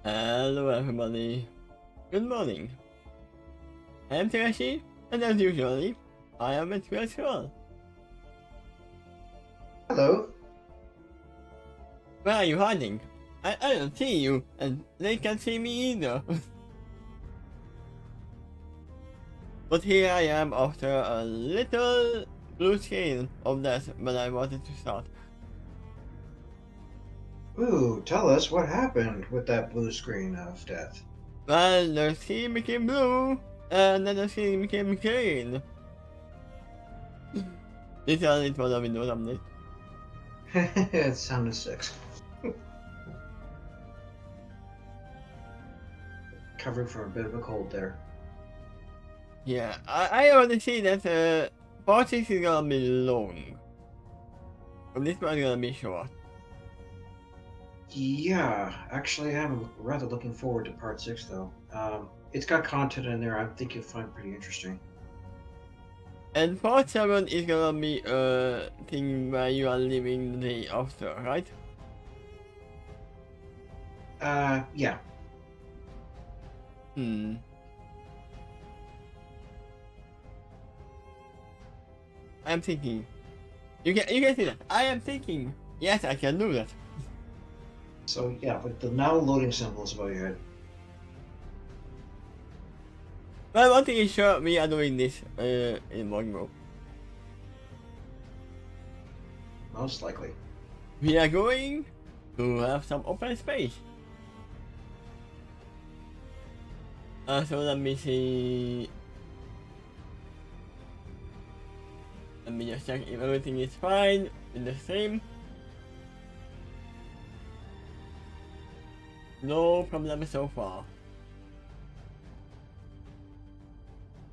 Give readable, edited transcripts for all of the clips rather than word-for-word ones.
Hello everybody, good morning. I am Takeshy, and as usually, I am with Quill. Hello. Where are you hiding? I don't see you, and they can't see me either. But here I am after a little blue screen of death when I wanted to start. Ooh, tell us what happened with that blue screen of death. Well, the screen became blue, and then the screen became green. Literally, it was a Windows update. It sounded sick. Covering for a bit of a cold there. Yeah, I already see that part 6 is gonna be long. And this one is gonna be short. Yeah, actually, I'm rather looking forward to part 6, though. It's got content in there I think you'll find pretty interesting. And part 7 is gonna be a thing where you are living the day after, right? Yeah. I'm thinking. You can see that. I am thinking. Yes, I can do that. So, yeah, but the now loading symbol is above your head. But one thing is sure, we are doing this in one go. Most likely. We are going to have some open space. So let me see. Let me just check if everything is fine in the stream. No problem so far.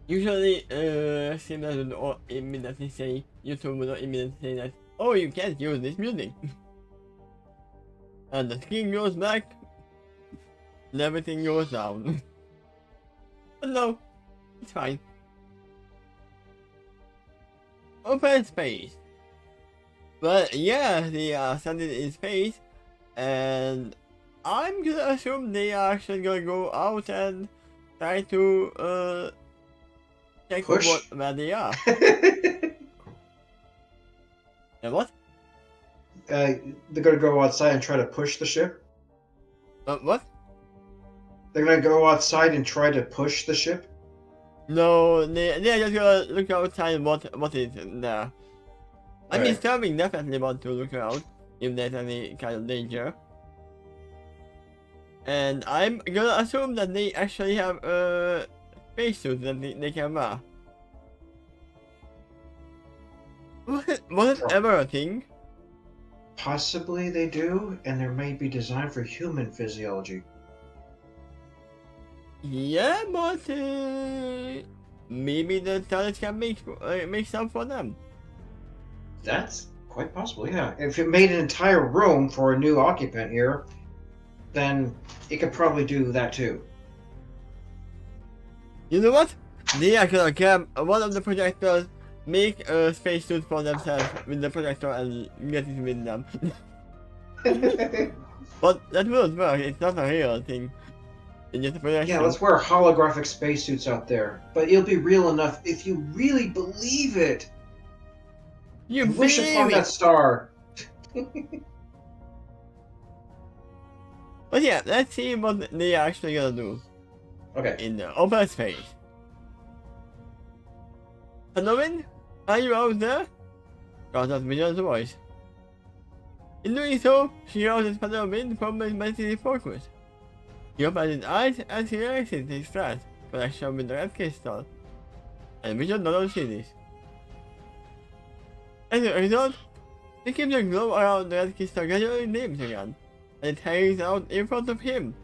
Usually, streamers would not immediately say, YouTube would not immediately say that, oh, you can't use this music. And the screen goes back, and everything goes down. But no, it's fine. Open space. But yeah, they are standing in space, and I'm gonna assume they are actually gonna go out and try to check where they are. And what? They're gonna go outside and try to push the ship? What? They're gonna go outside and try to push the ship? No, they are just gonna look outside what is there. I mean, Sterling definitely want to look around if there's any kind of danger. And I'm gonna assume that they actually have a spacesuit that they can wear. Was it ever a thing? Possibly they do, and they may be designed for human physiology. Yeah, but maybe the TARDIS can make some for them. That's quite possible, yeah. If it made an entire room for a new occupant here, then it could probably do that too. You know what? They are gonna grab one of the projectors, make a spacesuit for themselves with the projector and get it with them. But that won't work, it's not a real thing. It's just a projection. Yeah, let's wear holographic spacesuits out there. But it'll be real enough if you really believe it. You wish upon that star. But yeah, let's see what they are actually gonna do. Okay. In the open space. Halloween? Are you out there? Got that Vision's voice. In doing so, she uses Halloween from his mentally focus. He opens his eyes and he realizes his flash connection with the red crystal. And Vision doesn't see this. As a result, he keeps the glow around the red crystal gradually dims again, and it hangs out in front of him,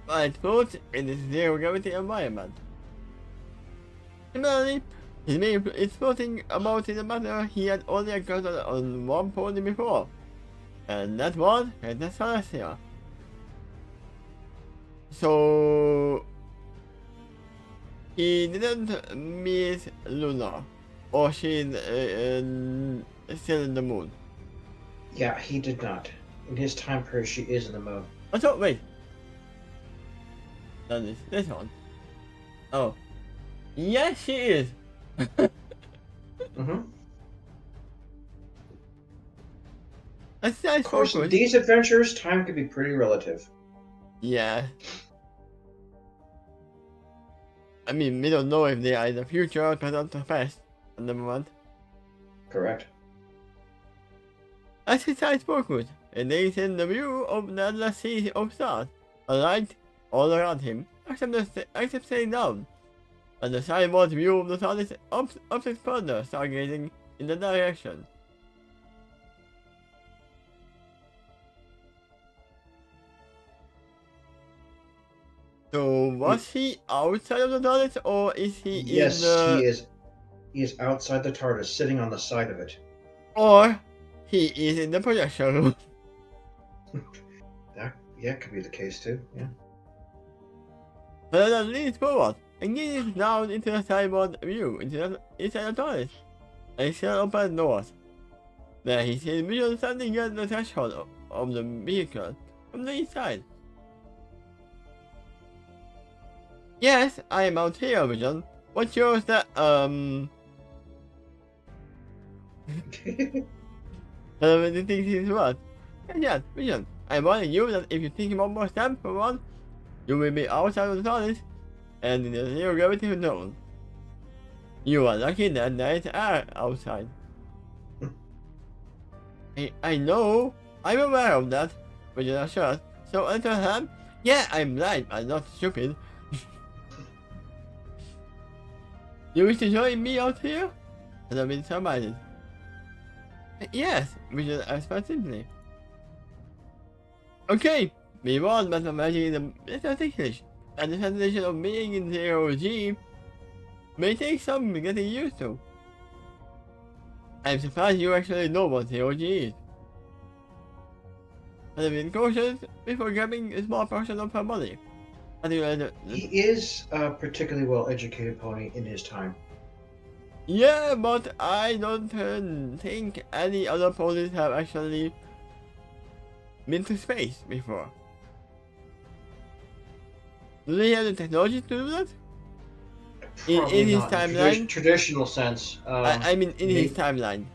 while it floats in this zero gravity environment. Similarly, his mane is floating about in a manner he had only encountered on one pony before, and that was the Celestia. So he didn't meet Luna, or she's still in the moon. Yeah, he did not. In his time period, she is in the moon. Oh, so wait. than this one. Oh. Yes, she is! Mm-hmm. That's nice Of course, focus. these adventures, time can be pretty relative. Yeah. I mean, we don't know if they are in the future or not the past at the moment. Correct. As his eyes focus, and they is in the view of the other sea of stars, a light all around him, except staying down. And the sideward view of the sun is opposite further, stargazing in the direction. So was he outside of the TARDIS, or is he Yes, in the... he is outside the TARDIS, sitting on the side of it. Or he is in the projection room. Yeah, could be the case too. Yeah. Further leans forward and gazes down into the sideboard view inside the TARDIS. And he still opens doors. There he sees Vision standing at the threshold of the vehicle from the east side. Yes, I am out here, Vision. What's yours that, you think this is what? Yes, Vision. I'm warning you that if you think one more step forward, you will be outside of the TARDIS and in the zero gravity zone. You are lucky that there is air outside. I know, I'm aware of that, but you're not sure. So on the other hand, yeah, I'm blind, I'm not stupid. You wish to join me out here? And I've been surprised. Yes, we should ask simply. Okay, we want mathematics in the Takeshy, and the sensation of being in 0G may take some getting used to. I'm surprised you actually know what 0G is. But I've been cautious before grabbing a small portion of her body. He is a particularly well-educated pony in his time. Yeah, but I don't think any other ponies have actually been to space before. Do they have the technology to do that? In his not timeline? In the traditional sense. I mean, in his timeline.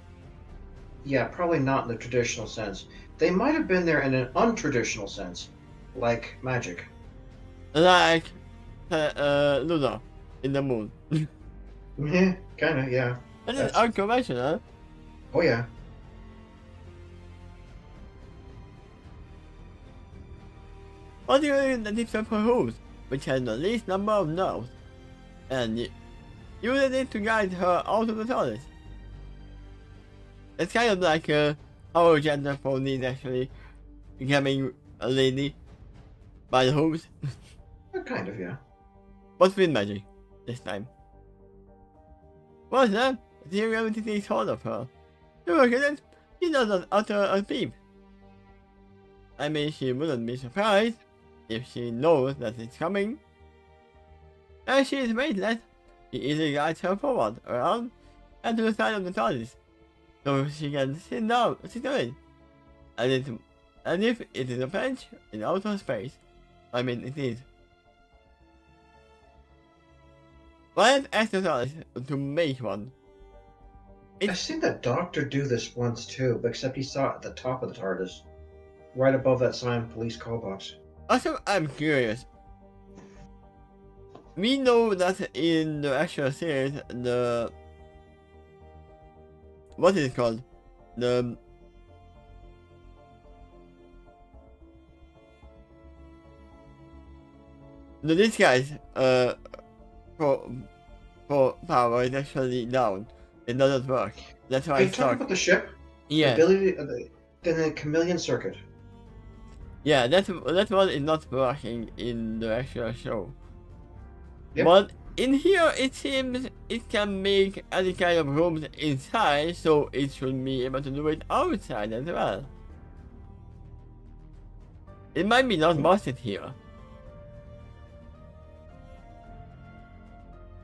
Yeah, probably not in the traditional sense. They might have been there in an untraditional sense, like magic. Like, Luna in the moon. Yeah, kinda, yeah. That is unconventional. Oh yeah. Particularly the tips of her hooves, which has the least number of nerves, and using it to guide her out of the TARDIS. It's kind of like how gender pony is actually becoming a lady by the hooves. Kind of, yeah. But with magic, this time. What's that? The gravity takes hold of her. To look at it, she doesn't utter a peep. I mean, she wouldn't be surprised if she knows that it's coming. As she is weightless, she easily guides her forward, around, and to the side of the TARDIS, so she can sit on it. And if it is a bench in outer space, I mean it is. Why not ask the TARDIS to make one? I've seen the Doctor do this once too, but except he saw it at the top of the TARDIS, right above that silent police call box. Also, I'm curious. We know that in the actual series, what is it called? The disguise for power is actually down. It doesn't work. That's why Are you it's talking stuck. about the ship? Yeah. The ability, the chameleon circuit. Yeah, that one is not working in the actual show. Yep. But in here, it seems it can make any kind of rooms inside, so it should be able to do it outside as well. It might be not busted here.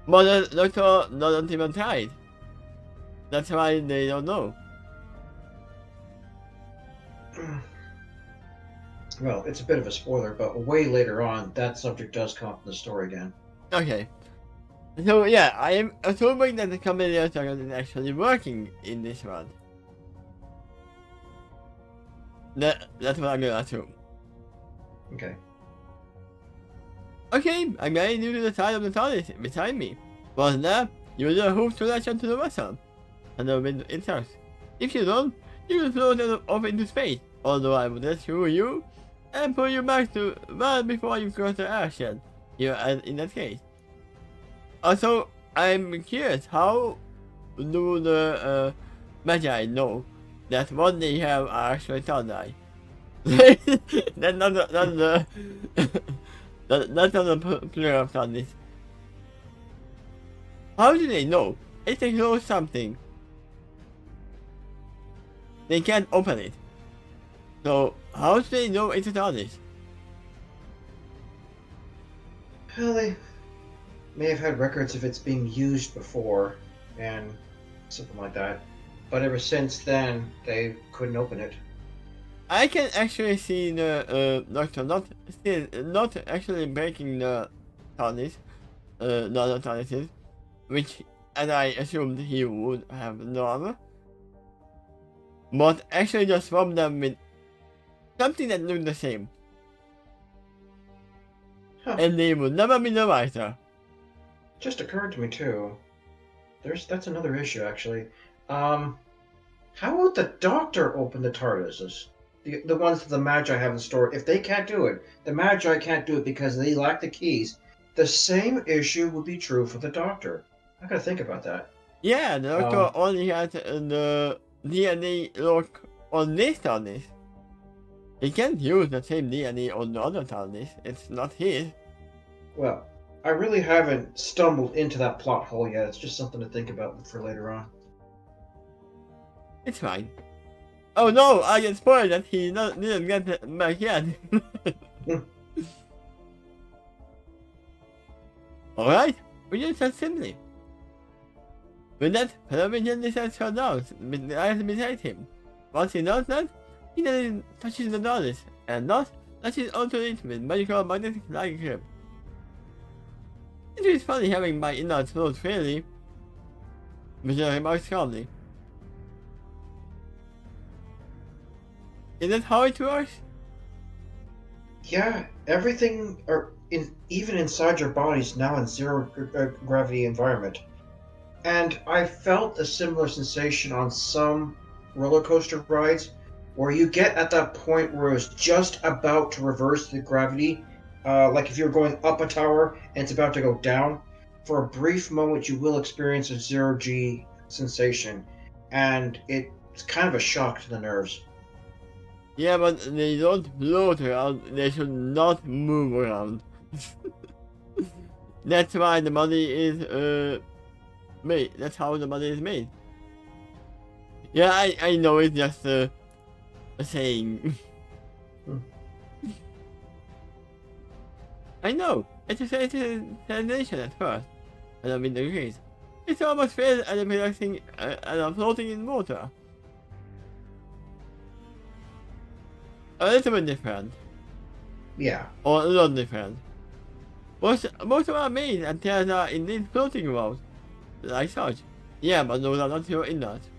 But the Doctor doesn't even try it. That's why they don't know. Well, it's a bit of a spoiler, but way later on, that subject does come up in the story again. Okay. So yeah, I am assuming that the chameleon circle is actually working in this one. That's what I'm gonna assume. Okay. Okay, I'm getting you to the side of the TARDIS beside me. Well now, use the hoof to latch onto the vessel, and the wind itself. If you don't, you will float off into space, although I will rescue you and pull you back to well before you cross the airshed, here as in that case. Also, I'm curious, how do the Magi know that what they have are actually TARDIS? That's not the that's not the player of TARDIS. How do they know? It's a close something. They can't open it. So how do they know it's a TARDIS? Well, they may have had records of it's being used before, and something like that. But ever since then, they couldn't open it. I can actually see the Doctor not actually breaking the TARDIS, the other TARDISes, which, as I assumed he would have done, but actually just swap them with something that looked the same, Huh. and they would never be the wiser. Just occurred to me too. That's another issue actually. How would the Doctor open the TARDISes? The ones that the Magi have in store. If they can't do it, the Magi can't do it because they lack the keys. The same issue would be true for the Doctor. I gotta think about that. Yeah, the Doctor only has the DNA look on this TARDIS. He can't use the same DNA on the other TARDIS. It's not his. Well, I really haven't stumbled into that plot hole yet. It's just something to think about for later on. It's fine. Oh no, I get spoiled that he didn't get it back yet. Alright, we just said simply. With that, television decides her down with the eyes beside him. Once he does that, he then touches the TARDIS, and thus latches onto it with magical magnetic light grip. It is funny having my innards float freely, Mr. remarks calmly. Is that how it works? Yeah, everything, even inside your body's now in zero gravity environment. And I felt a similar sensation on some roller coaster rides, where you get at that point where it's just about to reverse the gravity. Like if you're going up a tower and it's about to go down, for a brief moment you will experience a zero G sensation, and it's kind of a shock to the nerves. Yeah, but they don't float around, they should not move around. That's why the body is made. That's how the body is made. Yeah, I know it's just a saying. I know, it's a sensation at first, and I'm in the degrees. It's almost feels as if relaxing and I'm floating in water. A little bit different. Yeah. Or a lot different. Most of our mains and tails are indeed floating around, like such. Yeah, but those are not your innards.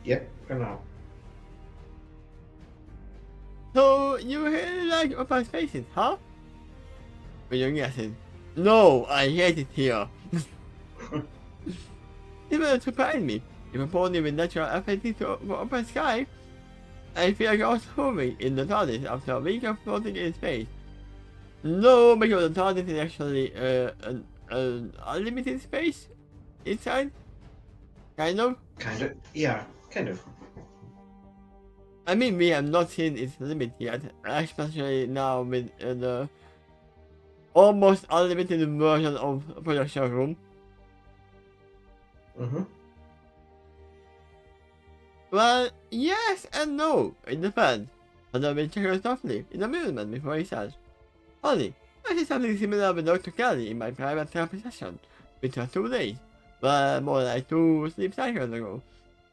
Yep, I know. So, you really like open spaces, huh? When you're guessing. No, I hate it here. It will surprise me. If a pony with natural affinity for open sky, I feel like I was hovering in the TARDIS after a week of floating in space. No, because the TARDIS is actually an unlimited space inside. Kind of. Kind of. Yeah, kind of. I mean, we have not seen its limit yet, especially now with the almost unlimited version of production room. Mm-hmm. Well, yes and no. It depends. And I've been checking softly in amusement before he says, Honey, I did something similar with Dr. Kelly in my private therapy session, which was 2 days. Well, more like 2 sleep cycles ago.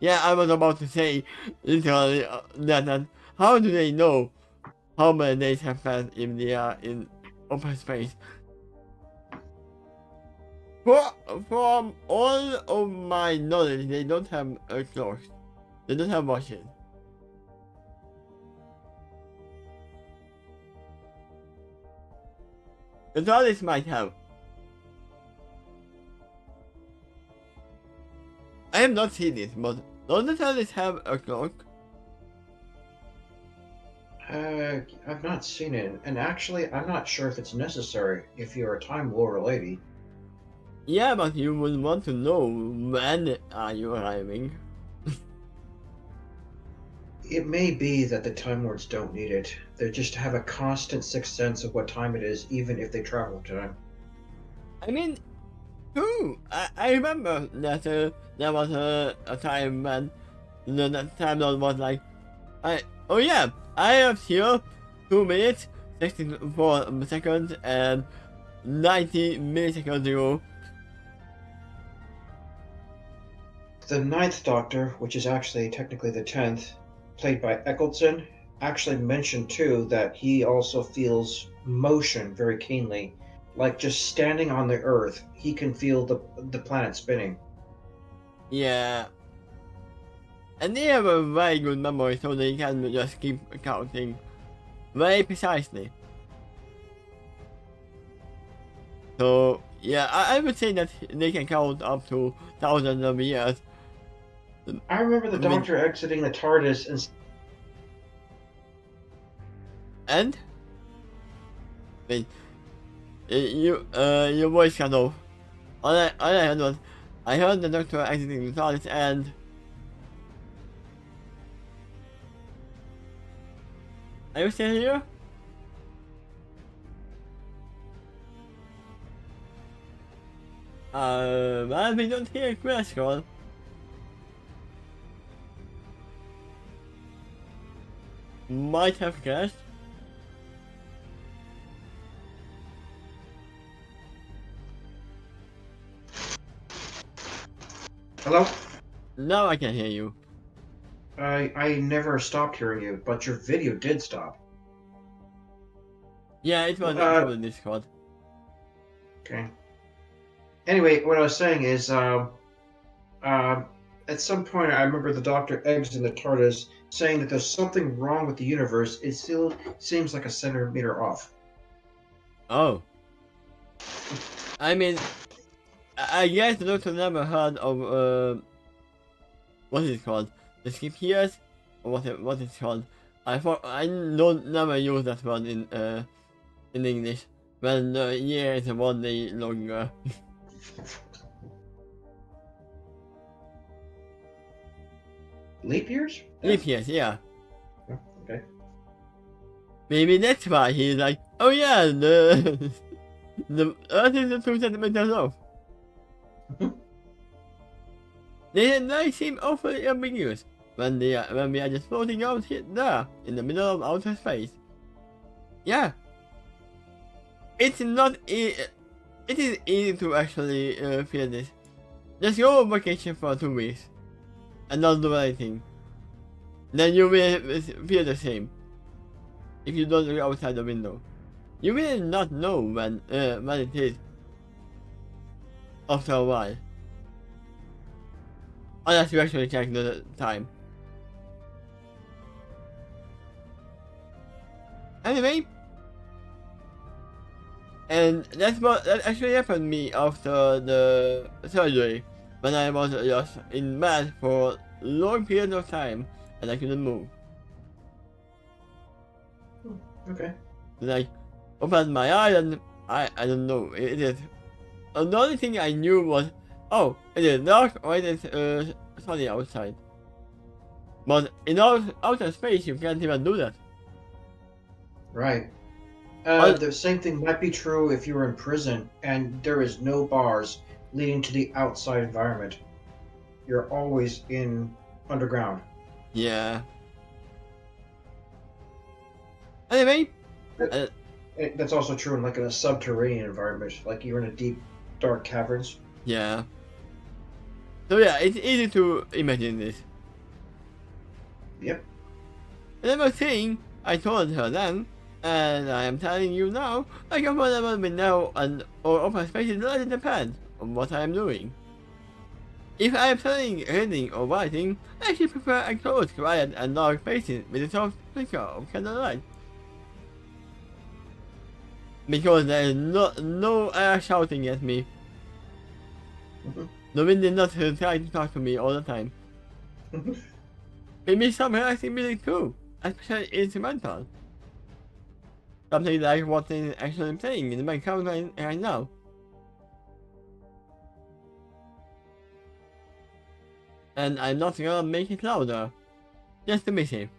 Yeah, I was about to say, literally, that how do they know how many days have passed if they are in open space. From all of my knowledge, they don't have clocks. They don't have watches. The TARDIS might have. I have not seen it, but don't the TARDIS have a clock? I've not seen it, and actually, I'm not sure if it's necessary if you're a Time Lord lady. Yeah, but you would want to know when are you arriving. It may be that the Time Lords don't need it. They just have a constant sixth sense of what time it is, even if they travel time. I mean, true. I remember that there was a time when the Time Lord was like, oh yeah, I have here 2 minutes, 64 seconds, and 90 milliseconds ago. The Ninth Doctor, which is actually technically the 10th, played by Eccleston, actually mentioned too that he also feels motion very keenly. Like just standing on the Earth, he can feel the planet spinning. Yeah. And they have a very good memory, so they can just keep counting very precisely. So, yeah, I would say that they can count up to thousands of years. I remember the Doctor exiting the TARDIS and wait, your voice cut off. All I heard was, I heard the Doctor exiting the TARDIS and... Are you still here? Well, we don't hear Quill's call. Might have crashed. Hello? Now I can hear you. I never stopped hearing you, but your video did stop. Yeah, it was on Discord. Okay. Anyway, what I was saying is, at some point I remember the Doctor exiting the TARDIS saying that there's something wrong with the universe. It still seems like a centimeter off. Oh. I mean, I guess the Doctor never heard of, what is it called? The skip years? Or what it's called? I don't never use that word in English. When the year is 1 day longer. Leap years? Leap years, yeah. Okay. Maybe that's why he's like, oh yeah, the Earth is 2 centimeters off. They seem awfully ambiguous when we are just floating out here there in the middle of outer space. Yeah. It's not it is easy to actually feel this. Just go on vacation for 2 weeks and not do anything. Then you will feel the same. If you don't look outside the window, you will not know when it is after a while. Unless you actually check the time. Anyway, and that actually happened to me after the surgery, when I was just in bed for long periods of time and I couldn't move. Okay. Like, opened my eyes and I don't know, it is. The only thing I knew was, oh, it is dark or it is sunny outside. But in outer space you can't even do that. Right. The same thing might be true if you were in prison and there is no bars leading to the outside environment. You're always in underground. Yeah. Anyway, that's also true in like in a subterranean environment, like you're in a deep, dark caverns. yeah. So yeah, it's easy to imagine this. Yep. And I was saying, I told her then, and I am telling you now, I can whatever we know and or open spaces really depends on what I am doing. If I am studying, reading, or writing, I should prefer enclosed, quiet, and dark spaces with a soft flicker of candlelight. Because there is no air shouting at me. The wind is not trying to talk to me all the time. Maybe some relaxing music too, especially instrumental. Something like what is actually playing in my camera right now. And I'm not gonna make it louder, just to be safe.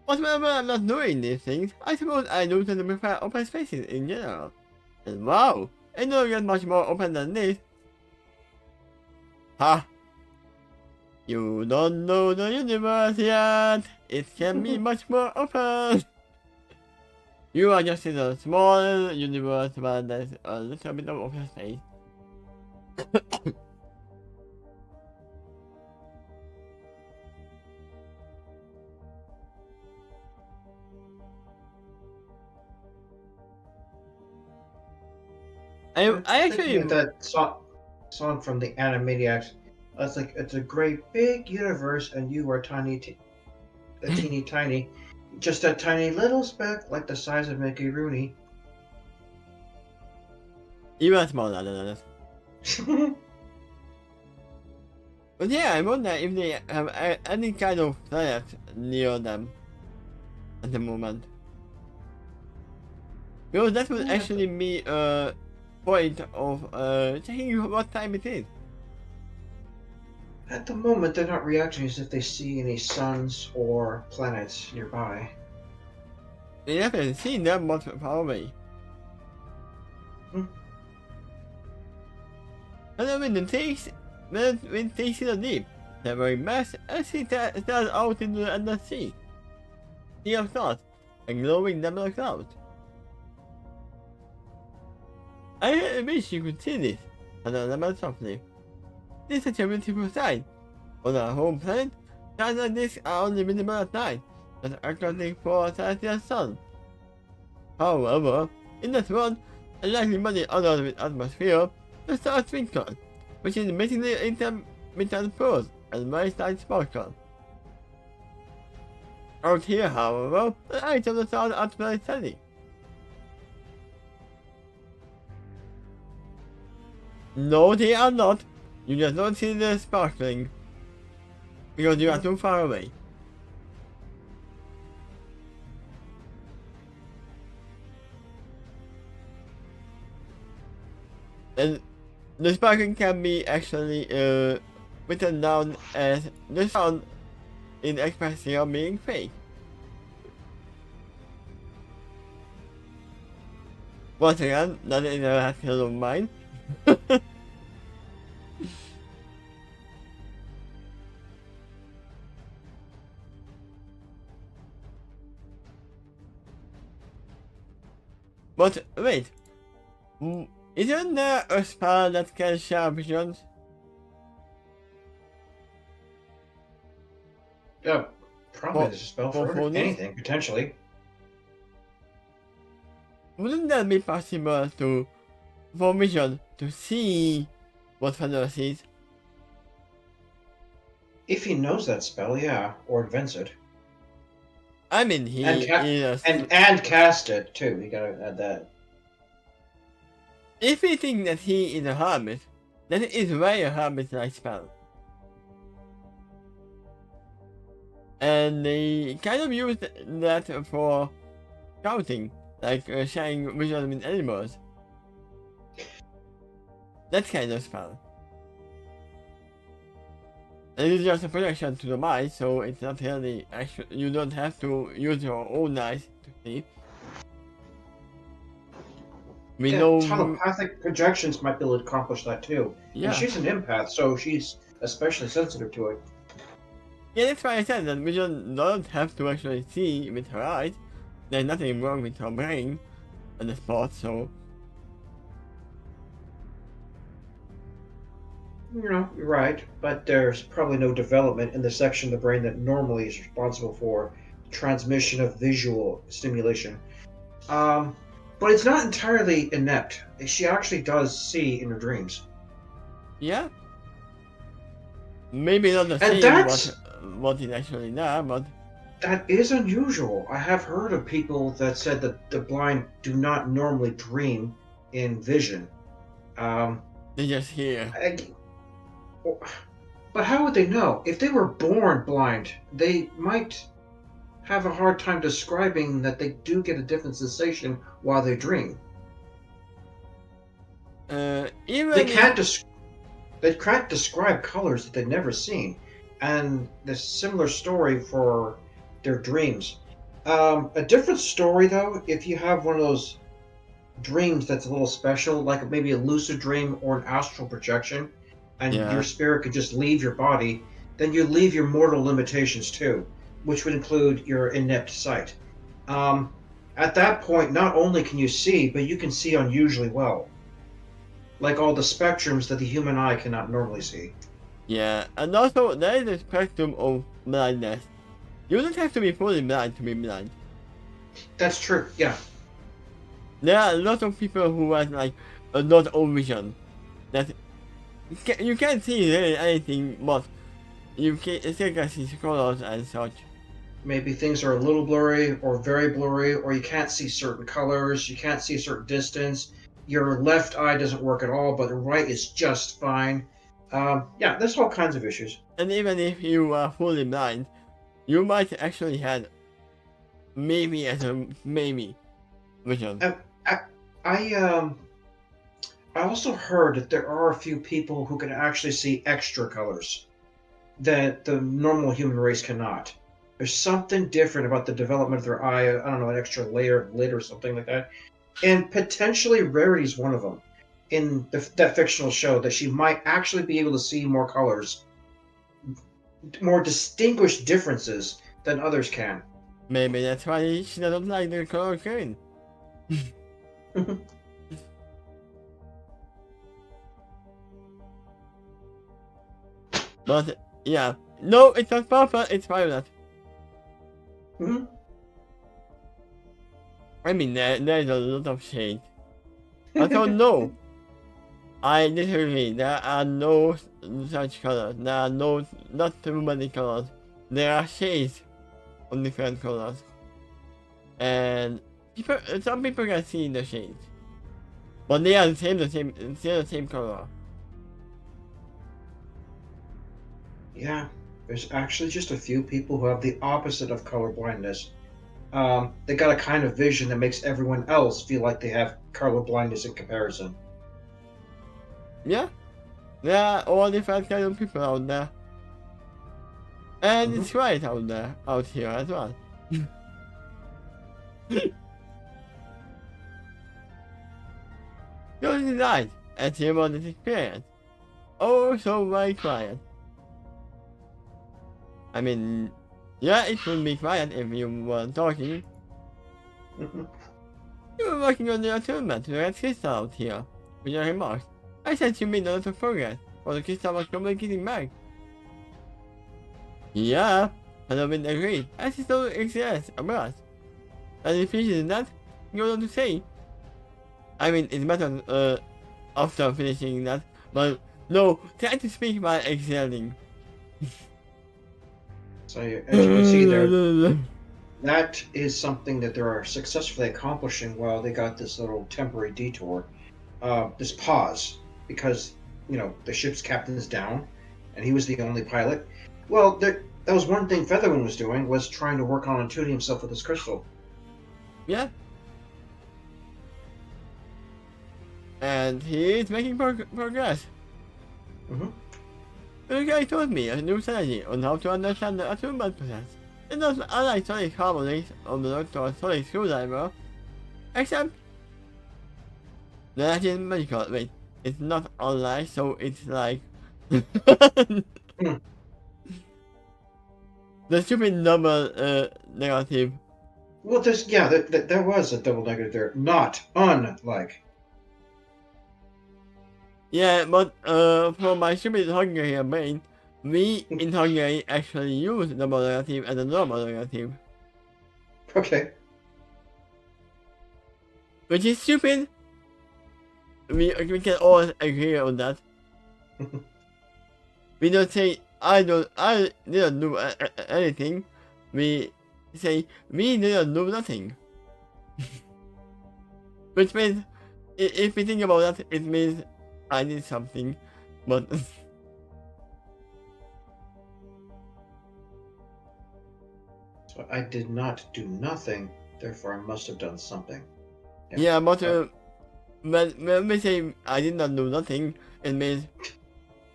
But whenever I'm not doing these things, I suppose I do tend to prefer open spaces in general. And wow, it don't get much more open than this. Ha! You don't know the universe yet. It can be much more open. You are just in a small universe where there's a little bit of open space. I actually thinking of that song from the Animaniacs. It's like it's a great big universe, and you are teeny tiny, just a tiny little speck, like the size of Mickey Rooney. you are smaller than us. But yeah, I wonder if they have any kind of planet near them at the moment. Because that would actually be a point of checking what time it is. At the moment, they're not reacting as if they see any suns or planets nearby. They haven't seen them much far away. And then when it takes the deep, the very mass as it stands out into the endless sea. Sea of stars, and glowing nebula clouds. I wish you could see this, and I remembered softly. This is such a beautiful sight. On our home planet, stars like this are only visible at night, as accounting for a celestial sun. However, in this world, unlike many others with atmosphere, the stars twinkle, which is basically intermittent pulse and very slight sparkle. Out here, however, the eyes of the stars are very steady. No, they are not. You just don't see the sparkling because you are too far away. And the sparkling can be actually written down as the sound in expressing of being fake. Once again, that is a skill of mine. But wait, isn't there a spell that can share visions? Yeah, probably there's a spell for anything, potentially. Wouldn't that be possible for vision to see what Fedor sees? If he knows that spell, yeah, or invents it. I mean, and cast it too. You gotta add that. If we think that he is a hermit, then it is very a hermit-like spell. And they kind of use that for scouting, like sharing vision with animals. That kind of spell. And it's just a projection to the mind, so it's not really actual. You don't have to use your own eyes to see. We know telepathic projections might be able to accomplish that too. Yeah. And she's an empath, so she's especially sensitive to it. Yeah, that's why I said that we don't have to actually see with her eyes. There's nothing wrong with her brain on the spot, so. You know, you're right, but there's probably no development in the section of the brain that normally is responsible for transmission of visual stimulation. Um, but it's not entirely inept. She actually does see in her dreams. Yeah. Maybe not the And same what is actually there, but that is unusual. I have heard of people that said that the blind do not normally dream in vision. Um, they just hear. I, but how would they know? If they were born blind, they might have a hard time describing that they do get a different sensation while they dream. Even They if can't describe colors that they've never seen, and the similar story for their dreams. A different story though, if you have one of those dreams that's a little special, like maybe a lucid dream or an astral projection, and yeah. your spirit could just leave your body, then you leave your mortal limitations too, which would include your inept sight. At that point, not only can you see, but you can see unusually well, like all the spectrums that the human eye cannot normally see. Yeah, and also there is a spectrum of blindness. You don't have to be fully blind to be blind. That's true, yeah. There are a lot of people who have like a lot of vision. That you can't see really anything, but you still can see colors and such. Maybe things are a little blurry or very blurry, or you can't see certain colors, you can't see a certain distance. Your left eye doesn't work at all, but the right is just fine. Yeah, there's all kinds of issues. And even if you are fully blind, you might actually have maybe as a maybe vision. I also heard that there are a few people who can actually see extra colors that the normal human race cannot. There's something different about the development of their eye. I don't know, an extra layer of lid or something like that. And potentially Rarity's one of them in that fictional show, that she might actually be able to see more colors, more distinguished differences than others can. Maybe that's why she doesn't like the color green. But yeah, no, it's not purple, it's violet. Mm-hmm. I mean, there's a lot of shades. I don't know. I literally, there are no such colors. There are not too many colors. There are shades of different colors. And some people can see the shades. But they are still the same color. Yeah, there's actually just a few people who have the opposite of color blindness. They got a kind of vision that makes everyone else feel like they have color blindness in comparison. Yeah, there are all different kind of people out there. And it's right out here as well. Yours is right, as you want this experience. Oh, so very quiet. I mean, yeah, it would be quiet if you weren't talking. You were working on the attunement to the red crystal out here. With your remarks, I said you made a lot of progress, while the crystal was communicating back. Yeah, Halloween agreed, as it still exists abroad. And if he is that, you know what to say. I mean, it's better after finishing that, but no, try to speak while exhaling. So as you can see there, that is something that they are successfully accomplishing while they got this little temporary detour, this pause, because the ship's captain is down, and he was the only pilot. Well, that was one thing Featherwind was doing, was trying to work on attuning himself with this crystal. Yeah. And he is making progress. The guy told me a new strategy on how to understand the attunement process. It does unlike solid harmonics on the Doctor's solid screwdriver, except that is magical. Wait, it's not unlike, so it's like the stupid double negative. Well, there was a double negative there. Not unlike. Yeah, but for my stupid Hungarian brain, we in Hungary actually use the monorative and the non-monorative. Okay. Which is stupid. We can all agree on that. We don't say I didn't do anything. We say we didn't do nothing. Which means, if we think about that, it means I did something, but So I did not do nothing, therefore I must have done something. yeah, but when we say I did not do nothing, it means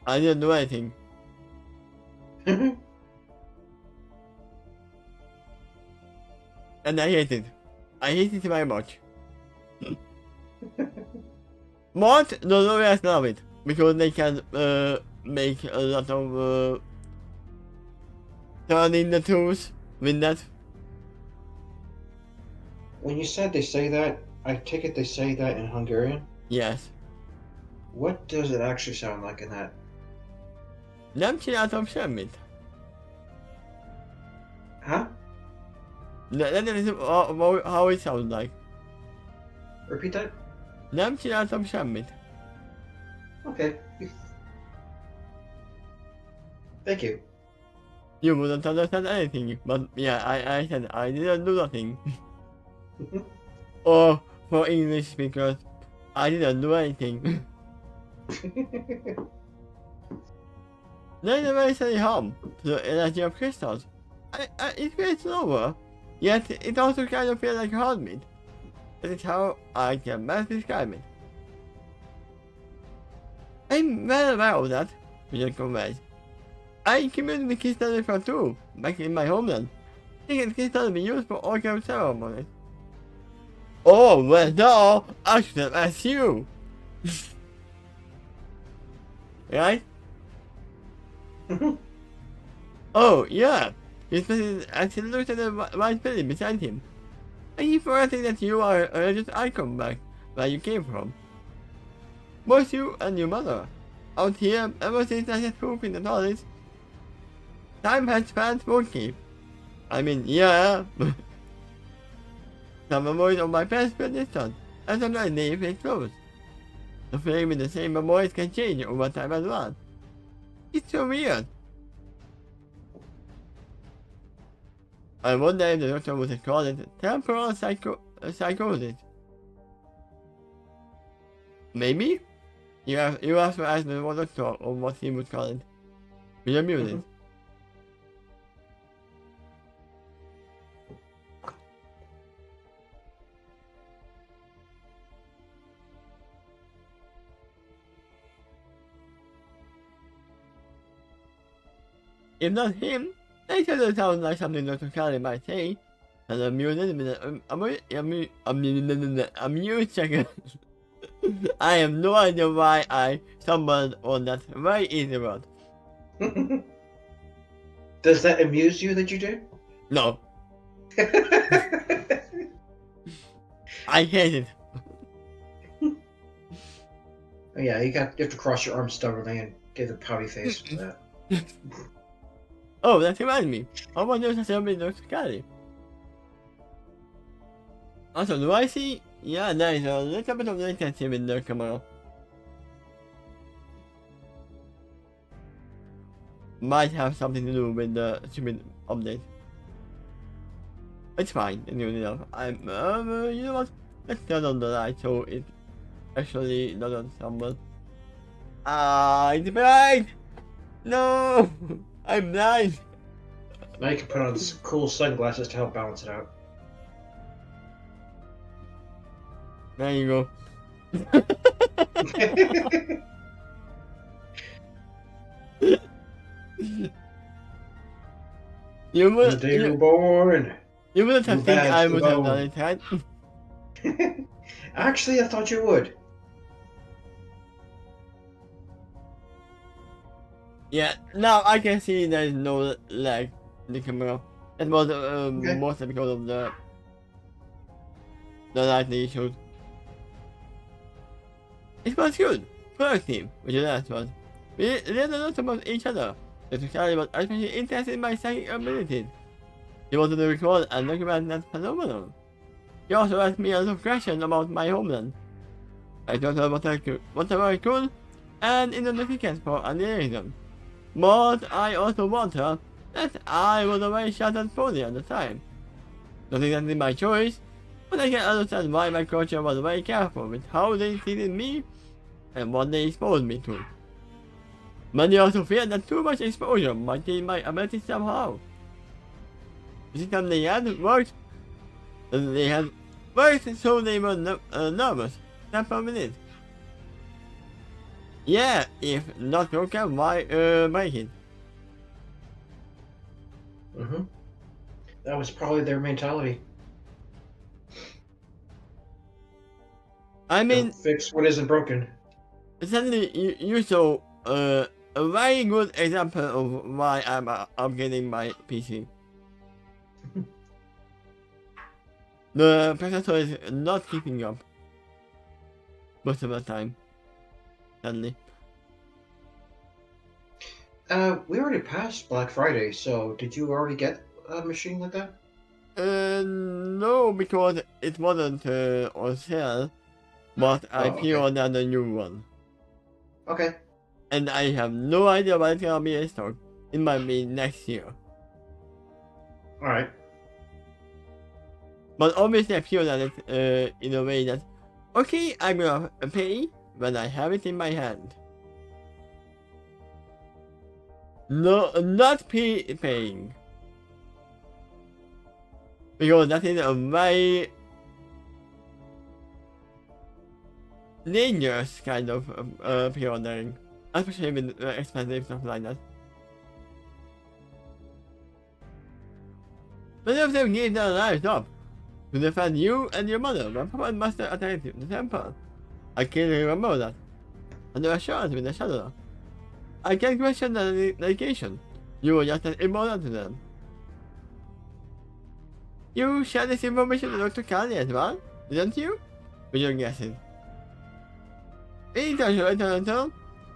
I didn't do anything. And I hate it. I hate it very much. But the lawyers love it because they can make a lot of turning the truth with that. When you said they say that, I take it they say that in Hungarian? Yes. What does it actually sound like in that? Nem csináltam semmit. Huh? That is how it sounds like. Repeat that? Nem csináltam semmit. Okay. Thank you. You wouldn't understand anything, but yeah, I said I didn't do nothing. Or for English speakers, I didn't do anything. There is a very steady hum to the energy of crystals. It feels slower, yet it also kind of feels like a heartbeat. That is how I can best describe it. I'm well aware of that, Mr. Convey. I commuted with crystals before too, back in my homeland. Thinking crystals be used for all kinds of ceremonies. Oh, well, no, I should have asked you. Right? Oh, yeah. His person actually looked at the white building beside him. I keep forgetting that you are a religious icon back where you came from. Both you and your mother. Out here, ever since I set proof in the TARDIS, time has passed smoothly. I mean, yeah. Some memories of my past feel distant, and sometimes they feel close. The feeling with the same memories can change over time as well. It's so weird. I wonder if the doctor would call it temporal psychosis. Maybe? You have to ask the doctor on what he would call it. Will you mute it? If not him, they said it sounds like something Dr. Kelly might say. And I'm muted with a mute checker. I have no idea why I stumbled on that very easy word. Does that amuse you that you did? No. I hate it. Yeah, you have to cross your arms stubbornly and give the pouty face for that. Oh, that reminds me. How about there's a celebrity Dr. Kelly? Also, do I see? Yeah, there is a little bit of latency with the camera. Might have something to do with the stupid update. It's fine, anyway, enough. You know what? Let's turn on the light so it actually doesn't stumble. It's bright! No! I'm blind! Now you can put on cool sunglasses to help balance it out. There you go. You would. The day you were born. You wouldn't have think Bad I to would have bone. done it, right? Actually, I thought you would. Yeah, now I can see there is no lag in the camera. It was mostly because of the lighting issues. It was good. productive, which is the last one. We learned a lot about each other. Dr. Charlie was especially interested in my psychic abilities. He wanted to record and document that phenomenon. He also asked me a lot of questions about my homeland. I told her whatever I could, and in the significance for annihilation. But I also warned her that I was a very shattered pony at the time. Not exactly my choice, but I can understand why my culture was very careful with how they treated me and what they exposed me to. Many also feared that too much exposure might change my ability somehow. The system they had worked, so they were nervous. Not per minute. Yeah, if not broken, why break it? That was probably their mentality. I mean, don't fix what isn't broken. Certainly, you saw a very good example of why I'm upgrading my PC. The processor is not keeping up most of the time. Sadly. We already passed Black Friday, so did you already get a machine like that? No, because it wasn't on sale, but I pre-ordered a new one. Okay. And I have no idea when it's gonna be in stock. It might be next year. Alright. But obviously I pre-ordered it in a way that, okay, I'm gonna pay when I have it in my hand. No, not paying. Because that is a very dangerous kind of pre-ordering. Especially with expensive stuff like that. Many of them gave their lives up to defend you and your mother when Papa and Master attacked the temple. I clearly remember that. And the assurance with the shadow. I can't question the dedication. You were just as important to them. You shared this information with Dr. Kali as well, didn't you? With your guesses. In turn,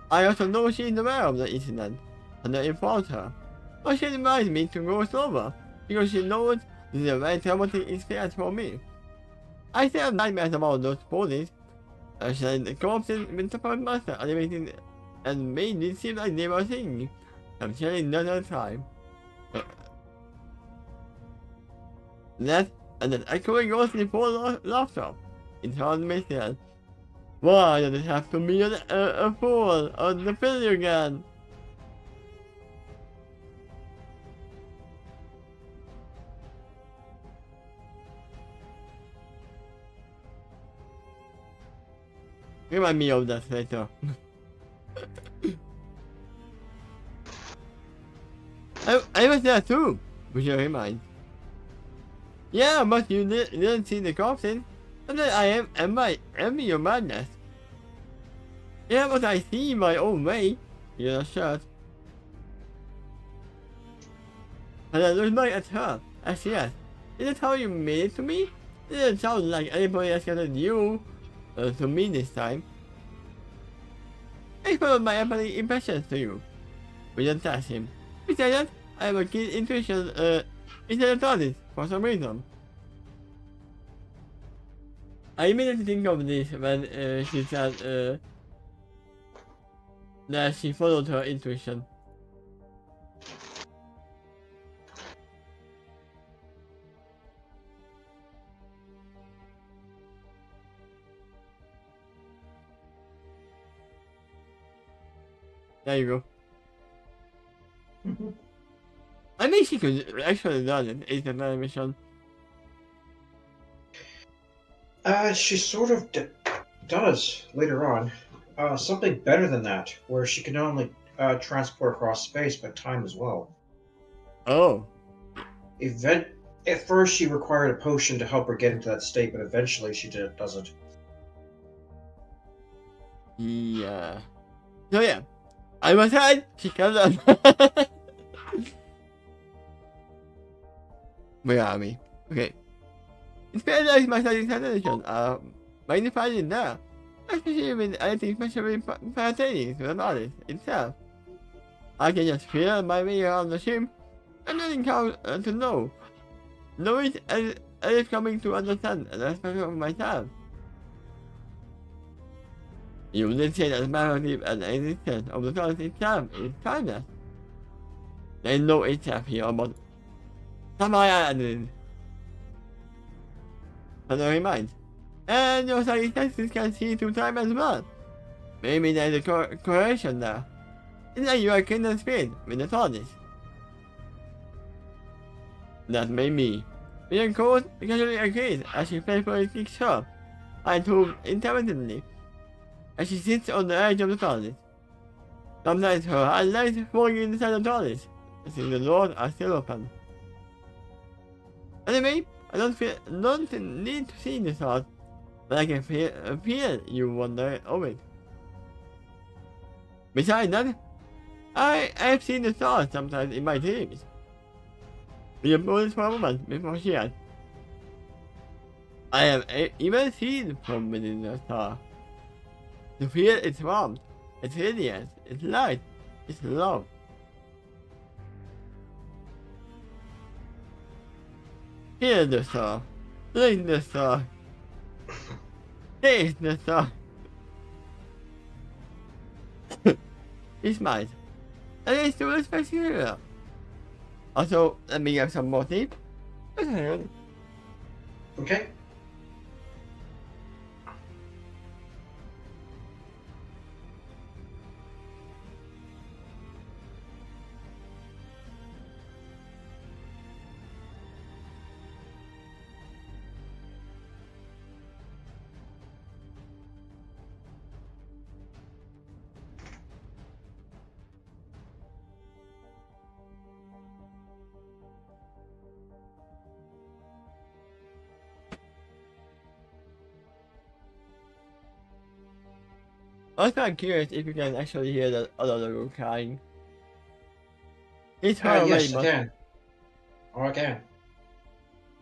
I also know she is aware of the incident, and I informed her. But she advised me to go slower, because she knows this is a very traumatic experience for me. I still have nightmares about those bodies. I said the corpses with the Papa Master animating and made it seem like they were singing. I'm telling another time. That and that echoing ghostly full laughter. It held me still. Why does it have to be a fool on the failure again? Remind me of that later. I was there too, which you remind. Yeah, but you didn't see the corpses. And then I envy your madness. Yeah, but I see my own way. You're shirt. And I look back at her, as she asked, is that how you made it to me? It didn't sound like anybody else got you to me this time. I followed my impressions to you. We didn't touch him. Besides that, I have a keen intuition into the TARDIS for some reason. I immediately think of this when she said that she followed her intuition. There you go. I mean, she could actually done it. It's an animation. She sort of does later on. Something better than that, where she can not only transport across space, but time as well. Oh. At first, she required a potion to help her get into that state, but eventually she does it. Yeah. So yeah. I was right. She comes on. Where are we? Okay. It's very nice my study sensation. Magnified in there. especially with anything especially pertaining to the TARDIS itself. I can just feel my way around the ship and learning how to know it as if coming to understand an aspect of myself. You did say that the narrative and existence of the TARDIS itself is timeless. There is no itself here, but somehow I added. But I remind. And your existences can see through time as well. Maybe there is a correlation there. It's like you are kindred spirit with the TARDIS. That may be. Vision Code casually agrees as she playfully kicks her. I move intermittently as she sits on the edge of the TARDIS. Sometimes her eyelids falling inside the TARDIS, as if the doors are still open. Anyway, I don't need to see this art, but I can feel you wonder of it. Besides that, I have seen the stars sometimes in my dreams. We paused for a moment before she asked. I have even seen from within the star. To feel its warmth, its radiance, its light, its love. Feel the star. Drink the star. Taste the star. He smiled. And it's too spectacular. Also, let me get some more tea. Okay. I was kind of curious if you can actually hear the other logo crying. It's far away, Yes, I but can. Oh, I can.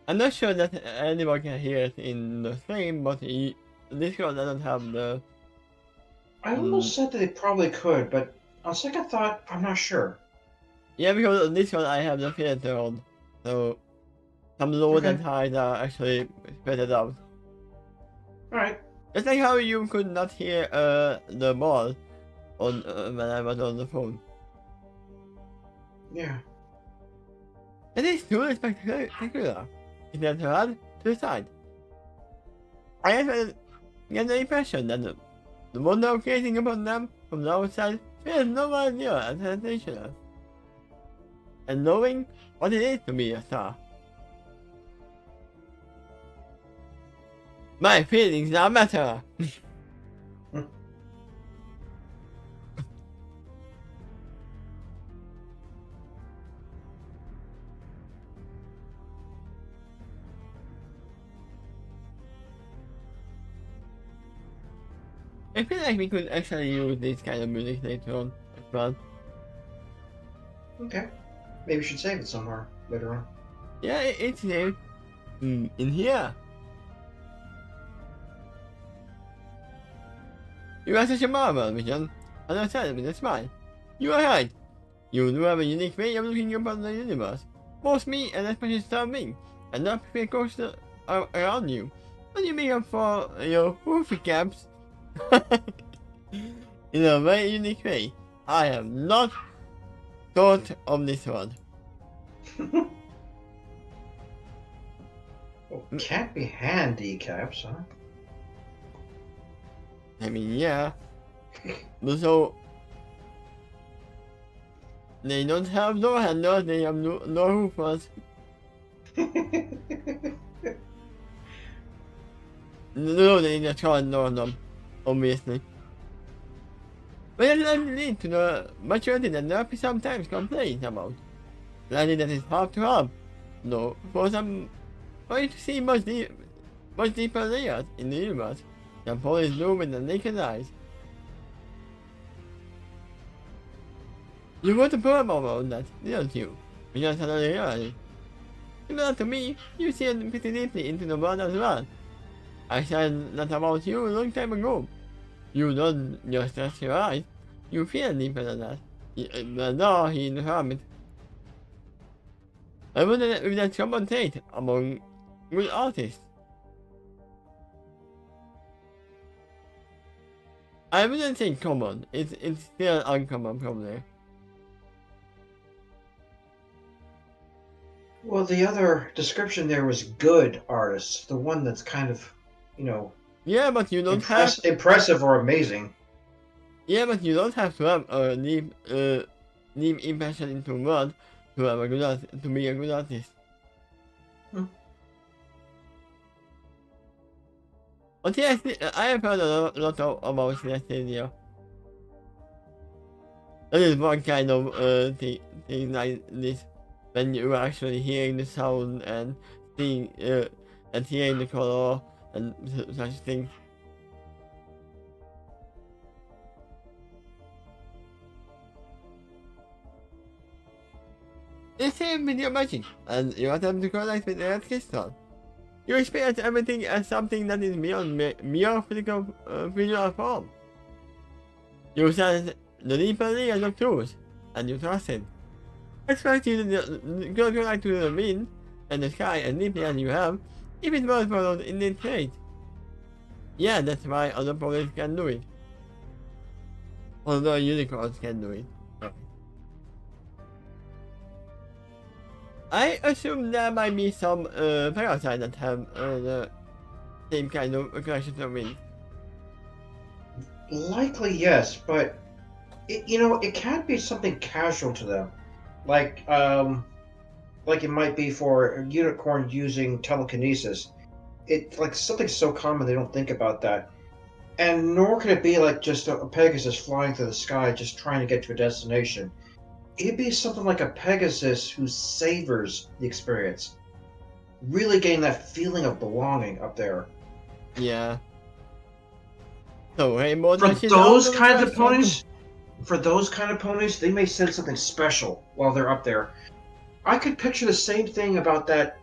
I'm not sure that anyone can hear it in the stream, but Discord doesn't have the... I almost said that they probably could, but on second thought, I'm not sure. Yeah, because on Discord I have the filter on, so some lows and highs are actually spread out. Alright. It's like how you could not hear the ball on when I was on the phone. Yeah. It is truly spectacular. It has hard to the side. I have get the impression that the wonder of gazing upon them from the outside feels no more near and sensational. And knowing what it is to be a star. My feelings now matter. I feel like we could actually use this kind of music later on as well. Okay. Maybe we should save it somewhere later on. Yeah, it's here. In here. You are such a marvel, Vision. And I said with a smile. You are right. You do have a unique way of looking upon the universe. Both me and especially starving, and not perfect coaster around you. But you make up for your hoofy caps in a very unique way. I have not thought of this one. Well, can't be hand decaps, huh? I mean, yeah. But so they don't have no handles, they have no hoofers. No, they just can't ignore them, obviously. But it doesn't lead to the maturity that Nerf sometimes complains about. Learning that is hard to have. No, for you to see much deeper layers in the universe than police do with the naked eyes. You wrote a poem about that, didn't you? We just suddenly realized. Similar to me, you see pretty deeply into the world as well. I said that about you a long time ago. You don't just trust your eyes, you feel deeper than that. No, he determined. I wonder if that's common trait among good artists. I wouldn't say common, it's still uncommon probably. Well, the other description there was good artists, the one that's kind of, Yeah, but you don't have. impressive or amazing. Yeah, but you don't have to have a deep impression into world to have a good to be a good artist. Hmm. But yes, I have heard a lot about synesthesia. That is one kind of thing like this, when you are actually hearing the sound and seeing and hearing the color and such things. The same with your magic, and you attempt to connect with the crystal. You experience everything as something that is beyond mere physical visual form. You sense the deeper layers of truth, and you trust it. Expect you to go connect to the wind and the sky as deeply as you have, if it was followed in this state. Yeah, that's why other planets can do it. Although unicorns can do it. I assume there might be some parasites that have the same kind of connection to wind. Likely, yes, but it can't be something casual to them, like it might be for a unicorn using telekinesis. It's like something so common they don't think about that, and nor can it be like just a Pegasus flying through the sky just trying to get to a destination. It'd be something like a Pegasus who savors the experience, really getting that feeling of belonging up there. Yeah. So rainbow For dashes those out kinds the of ponies, they may sense something special while they're up there. I could picture the same thing about that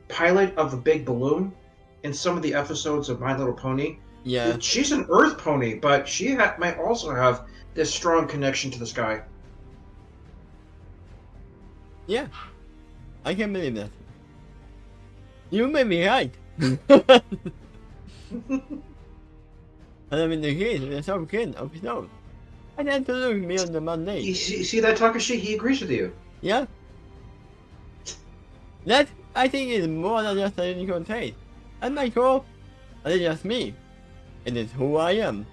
pilot of the big balloon in some of the episodes of My Little Pony. Yeah. She's an Earth pony, but she might also have this strong connection to the sky. Yeah. I can believe that. You may be right. And I mean the kid, there's some kid of his own. I tend to look beyond the mundane. You see that, Takeshy? He agrees with you. Yeah. That, I think, is more than just a unicorn trait. And my core, it is just me. It is who I am.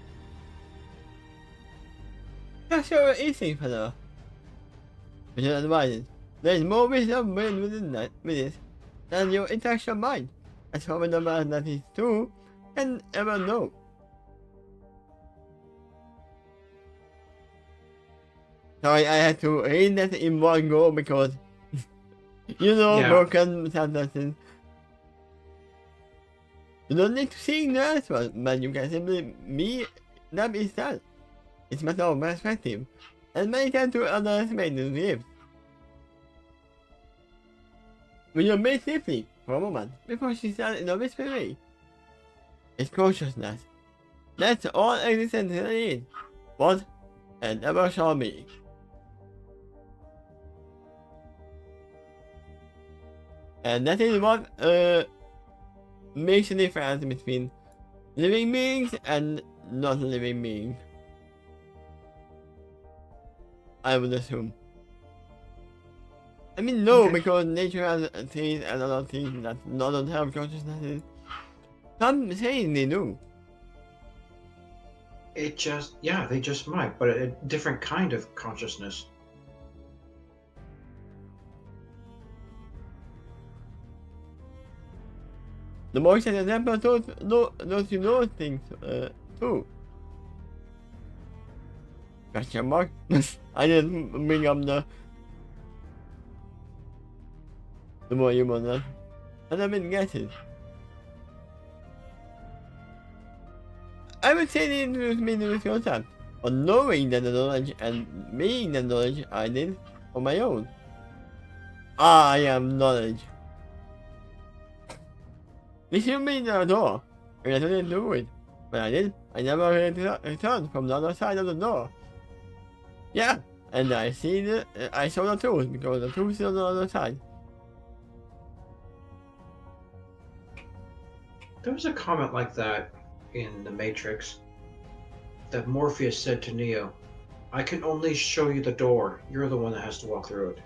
That's so easy, fellow. But you advise it. There is more wisdom within it than your intellectual mind. As far as the man that is true can ever know. Sorry, I had to read that in one go because Yeah. broken sentences. You don't need to sing the answer, but you can simply be them instead. It's a matter of perspective, and many tend to underestimate the gift. When you breathe deeply for a moment before she starts in a whispery way, it's consciousness. That's all existence really is, was, and ever shall be. And that is what makes the difference between living beings and not living beings. I would assume. I mean, no, Okay. because nature has things and other things that don't have consciousnesses. Some say they do. They just might, but a different kind of consciousness. The more an example, those you know things too. Question mark? I didn't bring up the more you want that. And I didn't get it. I would say they introduced me to this concept of knowing that the knowledge and being the knowledge I did on my own. I am knowledge. This should mean at all. I didn't do it, but I did. I never returned from the other side of the door. Yeah, and I saw the tools because the tools is on the other side. There was a comment like that in The Matrix that Morpheus said to Neo, I can only show you the door. You're the one that has to walk through it.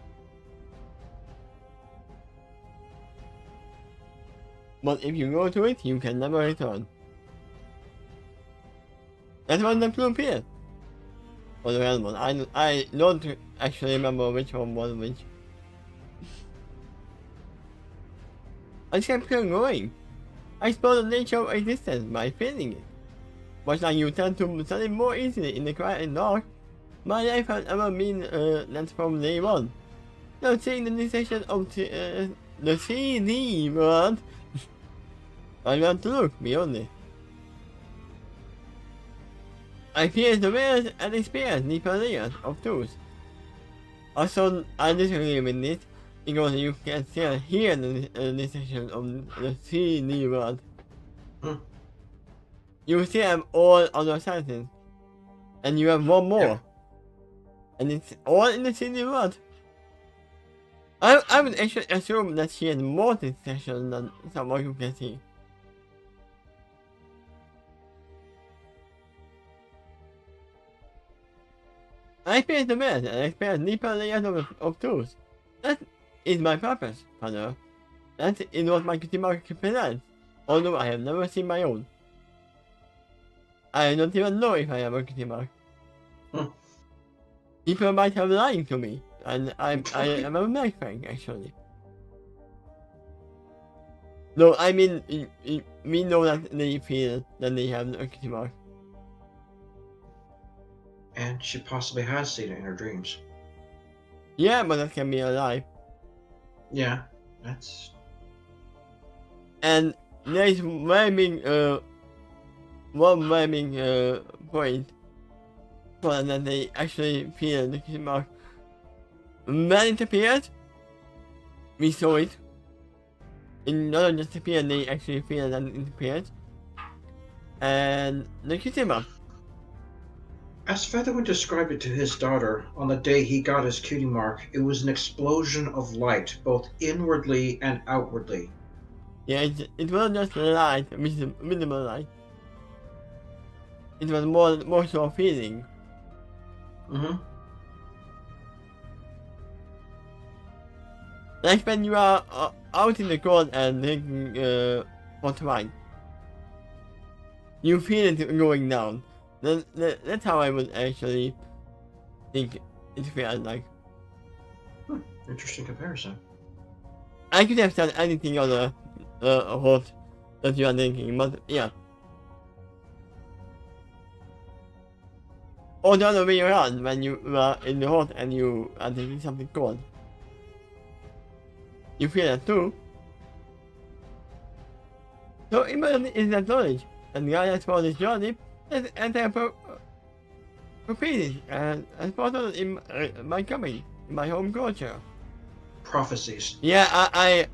But if you go to it, you can never return. That's what the blue pill. Or the red one. I don't actually remember which one was which. I just kept going. I explore the nature of existence by feeling it. Much like you tend to study more easily in the quiet and dark, my life has ever been that from day one. Now seeing the decision of the 3D world, I want to look beyond it. I feel the world and experience deeper layers of truth. Also, I disagree with this because you can still hear the decision of the 3D world. You still have all other senses, and you have one more, yeah. And it's all in the 3D world. I would actually assume that she has more decision than someone who can see. I experience the world and experience deeper layers of truth. That is my purpose, Father. That is what my Kutima represents, although I have never seen my own. I don't even know if I have a Kutima. People might have lying to me, and I am a nice Frank, actually. No, I mean, we know that they feel that they have a Kutima. And she possibly has seen it in her dreams. Yeah, but that can be a lie. Yeah, that's... And there is one big point for that they actually feel the question mark. When it appeared, we saw it. It not just appeared, they actually feel that it appeared. And the question mark. As Featherwind described it to his daughter on the day he got his cutie mark, it was an explosion of light, both inwardly and outwardly. Yeah, it wasn't just light, visible light. It was more so a feeling. Like when you are out in the cold and drinking hot wine. You feel it going down. That's how I would actually think it feels like. Interesting comparison. I could have said anything other hot that you are thinking, but yeah. Or the other way around, when you are in the hot and you are thinking something cold. You feel that too. So imagine is that knowledge, and God has found this journey as anti-prophecy and as part of in my coming, in my home culture. Prophecies. Yeah, I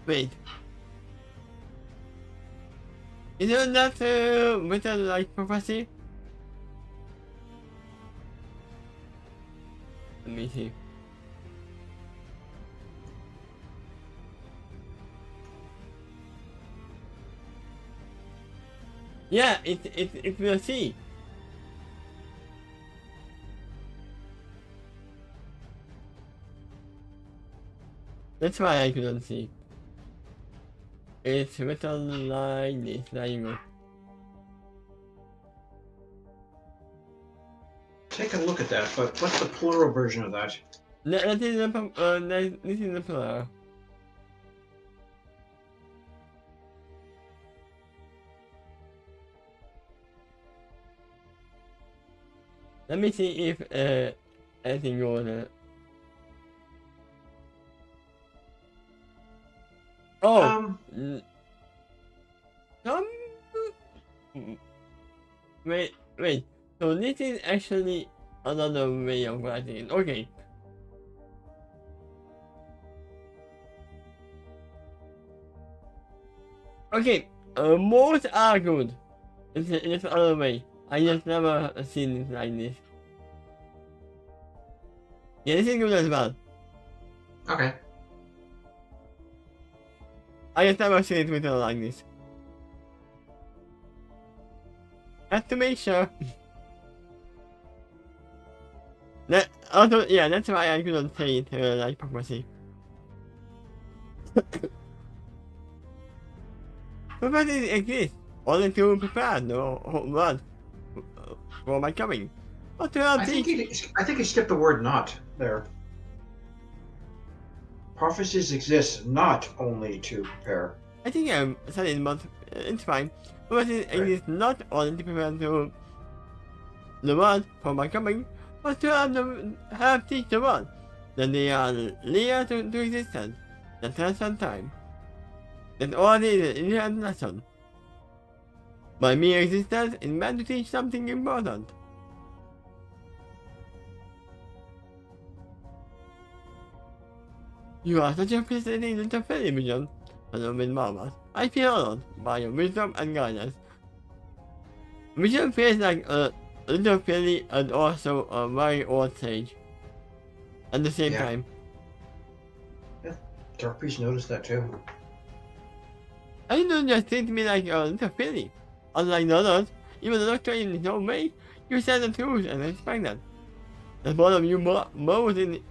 wait. Isn't that better like prophecy? Let me see. Yeah, it will see. That's why I couldn't see. It's written like this. There you go. Take a look at that, but what's the plural version of that? This is the plural. Let me see if anything goes. Oh, wait. So this is actually another way of writing it. Okay. Okay, most are good. It's the other way. I just never seen it like this. Yeah, this is good as well. Okay. I just never seen it with her like this. Have to make sure. That also, yeah, that's why I couldn't say it like prophecy. Prophecy exists only to prepare the whole world for my coming. But to help I think teach. you skipped the word "not" there. Prophecies exist not only to prepare. I think I'm said it, but it's fine. Prophecy exists not only to prepare the world for my coming, but to have teach the world that they are linear to existence, that has some time. That all is an inherent lesson. My mere existence is meant to teach something important. You are such a fascinating little television, Hello, Miss Marvel. I feel honored by your wisdom and guidance. Vision feels like a little silly and also a very old sage. At the same time. Yeah, Darkbeast noticed that too. I don't just treat me like a little silly. Unlike the others, even the doctor in his own way, you said the truth and I respect that. That's one of you mows in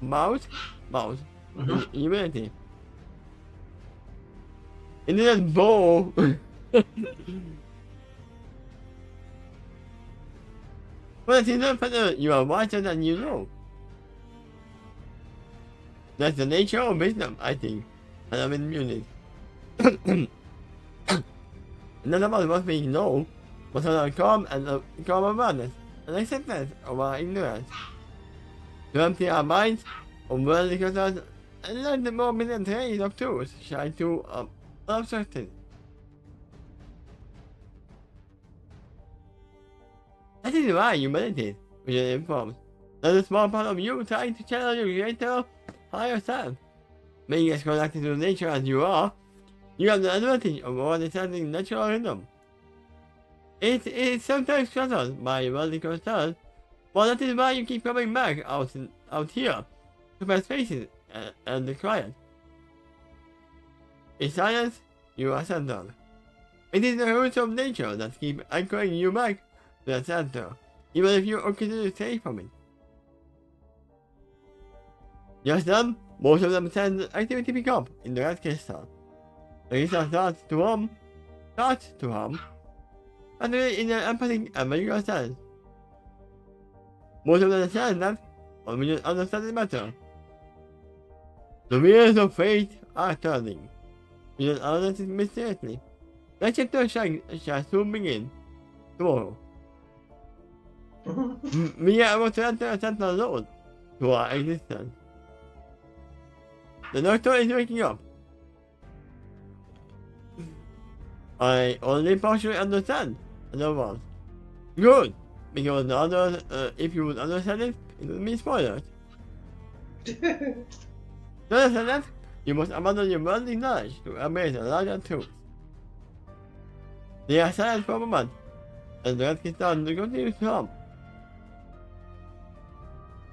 in humanity. It didn't bow. Well, it isn't better you are wiser than you know. That's the nature of wisdom, I think, and I'm in Munich. None of us what we know, but our calm awareness and acceptance of our ignorance. To empty our minds of worldly concerns and let the more brilliant rays of truth shine through unobstructed. That is why you meditate, which is informed. That's a small part of you trying to channel your greater, higher self. Being as connected to nature as you are, you have the advantage of understanding natural rhythm. It is sometimes shattered by worldly concerns, but that is why you keep coming back out here to my spaces and the quiet. In silence, you are centered. It is the roots of nature that keep anchoring you back to the center, even if you occasionally stray from it. Just then, most of them send activity pick up in the red crystal. The crystal starts to hum, and in an empathic and medical sense. Most of them understand that, or we just understand it better. The wheels of fate are turning. We just understand it mysteriously. The chapter shall soon begin. Tomorrow. We are about to enter a central road to our existence. The doctor is waking up. I only partially understand the words. Good, because the others, if you would understand it, it would be spoilers. To understand that, you must abandon your worldly knowledge to embrace a larger truth. They are silent for a moment, and the red gets down to continue to hum.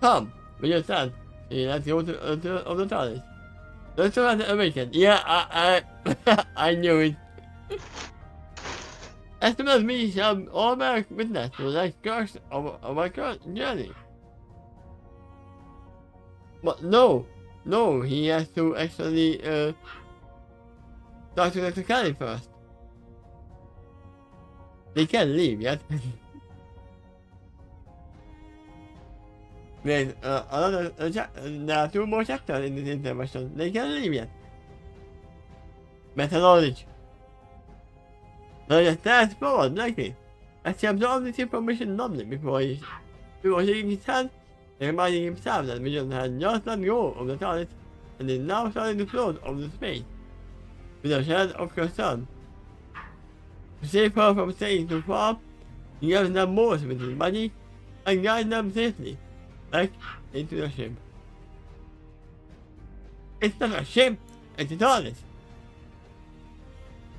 Hum, when you stand, you let go of the TARDIS. The doctor has awakened. Yeah, I knew it. As soon as we shall all bear witness to the next course of our journey. But no, he has to actually talk to Dr. Kelly first. They can't leave yet. There's there are 2 more chapters in this intermission. They can't leave yet. Better knowledge. Now just fast forward likely, as he absorbed this information numbly before shaking his hand and reminding himself that Vision had just let go of the TARDIS and is now starting to float over the space, with a shadow of concern. To save her from staying too far, he gives them moves with his body and guides them safely back into the ship. It's not a ship, it's a TARDIS.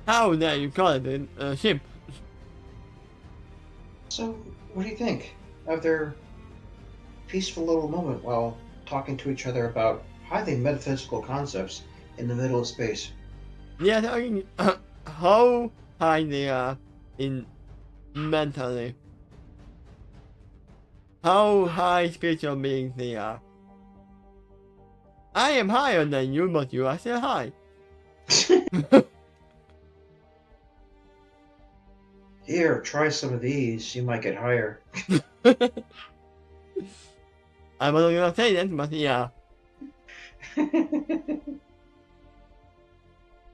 how that you call it a ship. So, what do you think of their peaceful little moment while talking to each other about highly metaphysical concepts in the middle of space? They are talking how high they are in mentally. How high spiritual beings they are. I am higher than you, but you are still high. Here, try some of these. You might get higher. I wasn't gonna say that, but yeah.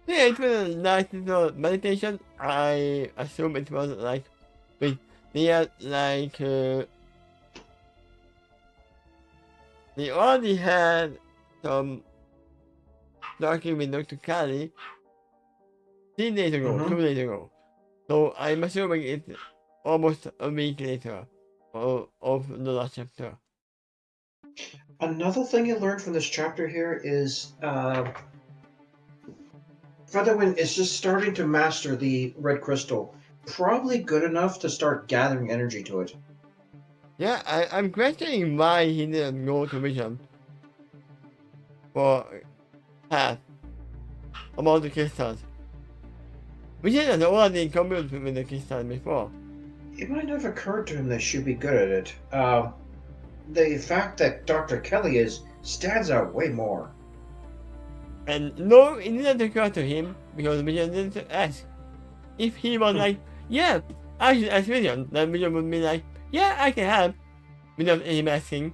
Yeah, it was a nice little meditation. I assume it was like, wait, they are like, they already had some talking with Dr. Kali 3 days ago, Mhm. 2 days ago. So I'm assuming it's almost a week later of the last chapter. Another thing you learned from this chapter here is Featherwind is just starting to master the red crystal. Probably good enough to start gathering energy to it. Yeah, I'm questioning why he didn't go to Vision for half about the crystals. Vision has already communicated with the crystals before. It might have occurred to him that she'd be good at it. The fact that Dr. Kelly stands out way more. And no, it didn't occur to him because Vision didn't ask. If he was like, yeah, I should ask Vision, then Vision would be like, yeah, I can help, without him asking.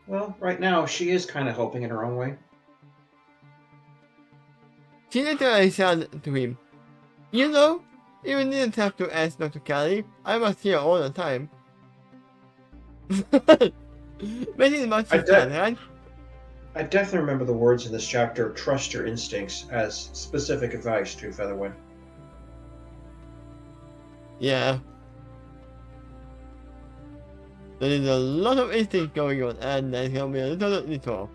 Well, right now she is kind of helping in her own way. She literally said to him, you know, you didn't have to ask Dr. Kelly, I was here all the time. This is what she said, right? I definitely remember the words in this chapter, trust your instincts, as specific advice to Featherwind. Yeah. There is a lot of instinct going on, and there's gonna be a little little.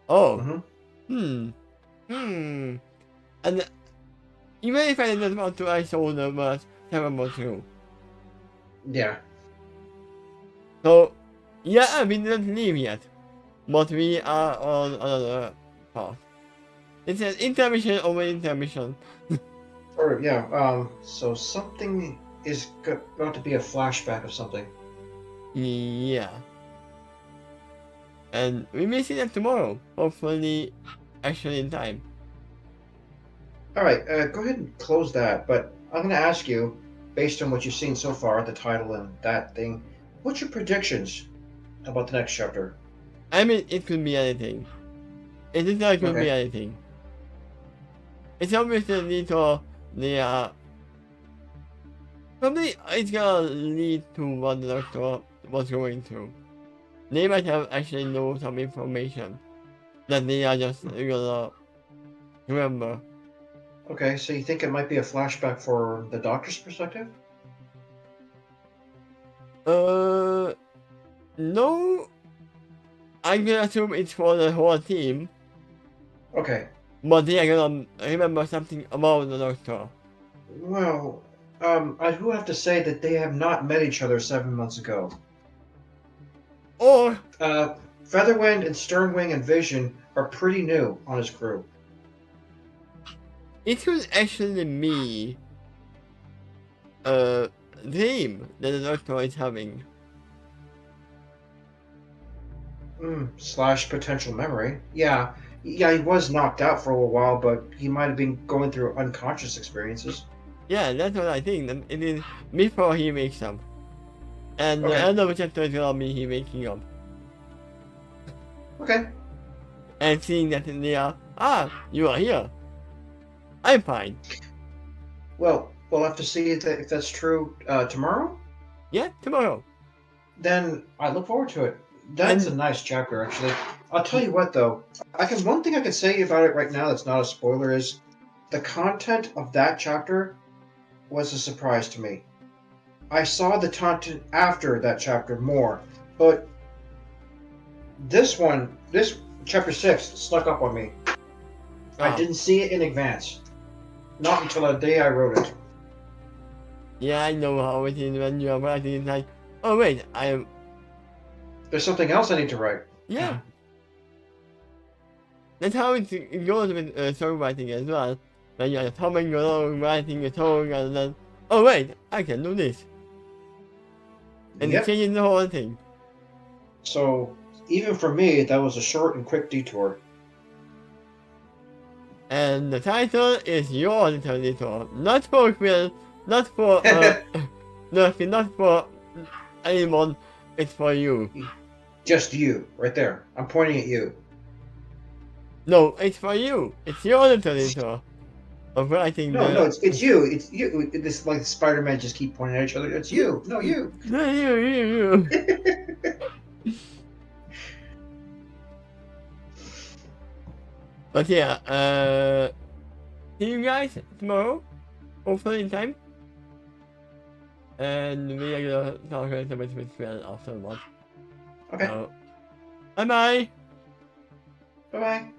Oh. Mm-hmm. And even if I didn't want to, I saw the words terrible too. Yeah. So, yeah, we didn't leave yet. But we are on another path. It says intermission over intermission. Or, yeah, so something is about to be a flashback of something. Yeah. And we may see that tomorrow. Hopefully, actually in time. Alright, go ahead and close that, but I'm going to ask you, based on what you've seen so far, the title and that thing, what's your predictions about the next chapter? I mean, it could be anything. It is not could be Okay. anything. It's obviously little, they are... Probably it's gonna lead to what the doctor was going through. They might have actually know some information that they are just gonna remember. Okay, so you think it might be a flashback for the Doctor's perspective? No. I'm gonna assume it's for the whole team, Okay. but they are gonna remember something about the doctor. Well, I do have to say that they have not met each other 7 months ago. Or, Featherwind and Sternwing and Vision are pretty new on his crew. it could actually be a dream that the doctor is having. Slash potential memory. Yeah, he was knocked out for a little while, but he might have been going through unconscious experiences. Yeah, that's what I think. That it is before he wakes up. And the Okay. end of the chapter is gonna be he waking up. Okay. And seeing that they are, you are here. I'm fine. Well, we'll have to see if that's true tomorrow. Yeah, tomorrow. Then I look forward to it. That's a nice chapter, actually. I'll tell you what, though. One thing I can say about it right now that's not a spoiler is the content of that chapter was a surprise to me. I saw the content after that chapter more, but this chapter 6, snuck up on me. I didn't see it in advance. Not until the day I wrote it. Yeah, I know how it is when you are writing. It's like, oh wait, I am. There's something else I need to write. Yeah. That's how it goes with songwriting as well. When you're humming along, writing a song, and then, oh wait, I can do this. And it Yep. changes the whole thing. So, even for me, that was a short and quick detour. And the title is Your Little Detour. Not for Quill, not for, not for anyone, it's for you. Just you, right there. I'm pointing at you. No, it's for you. It's your little detour of writing No, it's you. It's you. This like Spider-Man just keep pointing at each other. It's you. No, you. No, you. But yeah, see you guys tomorrow, hopefully in time. And we are gonna talk a little bit with Quill afterwards. Okay. Bye bye. Bye bye.